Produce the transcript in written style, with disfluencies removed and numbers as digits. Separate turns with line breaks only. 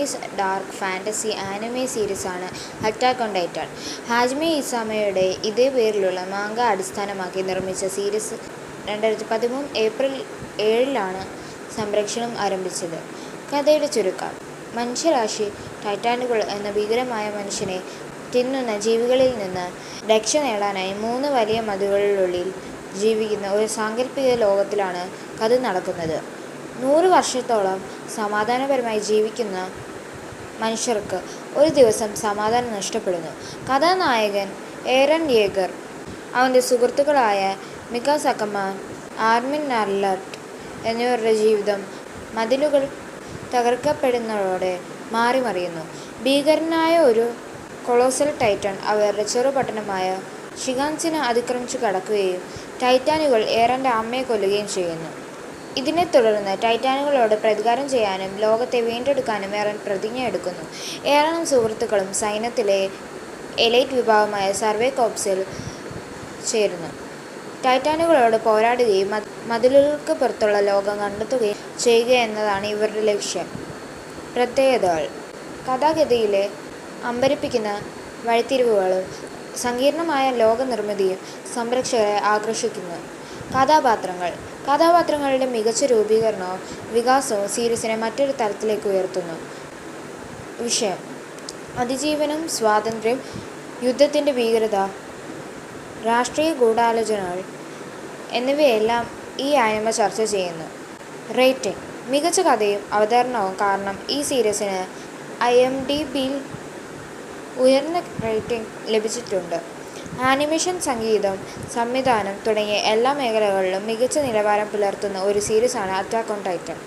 Japanese dark fantasy anime സീരീസാണ് attack on Titan. Hajime ഇസാമയുടെ ഇതേ പേരിലുള്ള മാംഗ അടിസ്ഥാനമാക്കി നിർമ്മിച്ച സീരീസ് 2013 ഏപ്രിൽ 7-ലാണ് സംപ്രേഷണം ആരംഭിച്ചത്. കഥയുടെ ചുരുക്കം: മനുഷ്യരാശി ടൈറ്റാനുകൾ എന്ന ഭീകരമായ മനുഷ്യനെ തിന്നുന്ന ജീവികളിൽ നിന്ന് രക്ഷ നേടാനായി 3 വലിയ മതിലുകൾക്കുള്ളിൽ ജീവിക്കുന്ന ഒരു സാങ്കല്പിക ലോകത്തിലാണ് കഥ നടക്കുന്നത്. 100 വർഷത്തോളം സമാധാനപരമായി ജീവിക്കുന്ന മനുഷ്യർക്ക് ഒരു ദിവസം സമാധാനം നഷ്ടപ്പെടുന്നു. കഥാനായകൻ ഏറൻ യേഗർ, അവൻ്റെ സുഹൃത്തുക്കളായ മിക സക്കമാൻ, ആർമിൻ നർലട്ട് എന്നിവരുടെ ജീവിതം മതിലുകൾ തകർക്കപ്പെടുന്നതോടെ മാറിമറിയുന്നു. ഭീകരനായ ഒരു കൊളോസൽ ടൈറ്റൻ അവരുടെ ചെറുപട്ടണമായ ഷിഗാൻസിനെ അതിക്രമിച്ചു കടക്കുകയും ടൈറ്റാനുകൾ ഏറൻ്റെ അമ്മയെ കൊല്ലുകയും ചെയ്യുന്നു. ഇതിനെ തുടർന്ന് ടൈറ്റാനുകളോട് പ്രതികാരം ചെയ്യാനും ലോകത്തെ വീണ്ടെടുക്കാനും ഏറൻ പ്രതിജ്ഞ എടുക്കുന്നു. ഏറനും സുഹൃത്തുക്കളും സൈന്യത്തിലെ എലൈറ്റ് വിഭാഗമായ സർവേ കോർപ്സിൽ ചേരുന്നു. ടൈറ്റാനുകളോട് പോരാടുകയും മതിലുകൾക്ക് പുറത്തുള്ള ലോകം കണ്ടെത്തുകയും ചെയ്യുക എന്നതാണ് ഇവരുടെ ലക്ഷ്യം. പ്രത്യേകതകൾ: കഥാഗതിയിലെ അമ്പരപ്പിക്കുന്ന വഴിത്തിരിവുകളും സങ്കീർണമായ ലോകനിർമ്മിതിയും സംരക്ഷകരെ ആകർഷിക്കുന്നു. കഥാപാത്രങ്ങളുടെ മികച്ച രൂപീകരണവും വികാസവും സീരീസിനെ മറ്റൊരു തലത്തിലേക്ക് ഉയർത്തുന്നു. വിഷയം: അതിജീവനം, സ്വാതന്ത്ര്യം, യുദ്ധത്തിൻ്റെ ഭീകരത, രാഷ്ട്രീയ ഗൂഢാലോചനകൾ എന്നിവയെല്ലാം ഈ ആനിമ ചർച്ച ചെയ്യുന്നു. റേറ്റിംഗ്: മികച്ച കഥയും അവതരണവും കാരണം ഈ സീരീസിന് IMDb'യിൽ ഉയർന്ന റേറ്റിംഗ് ലഭിച്ചിട്ടുണ്ട്. ആനിമേഷൻ, സംഗീതം, സംവിധാനം തുടങ്ങിയ എല്ലാ മേഖലകളിലും മികച്ച നിലവാരം പുലർത്തുന്ന ഒരു സീരീസാണ് അറ്റാക്ക് ഓൺ ടൈറ്റൻ.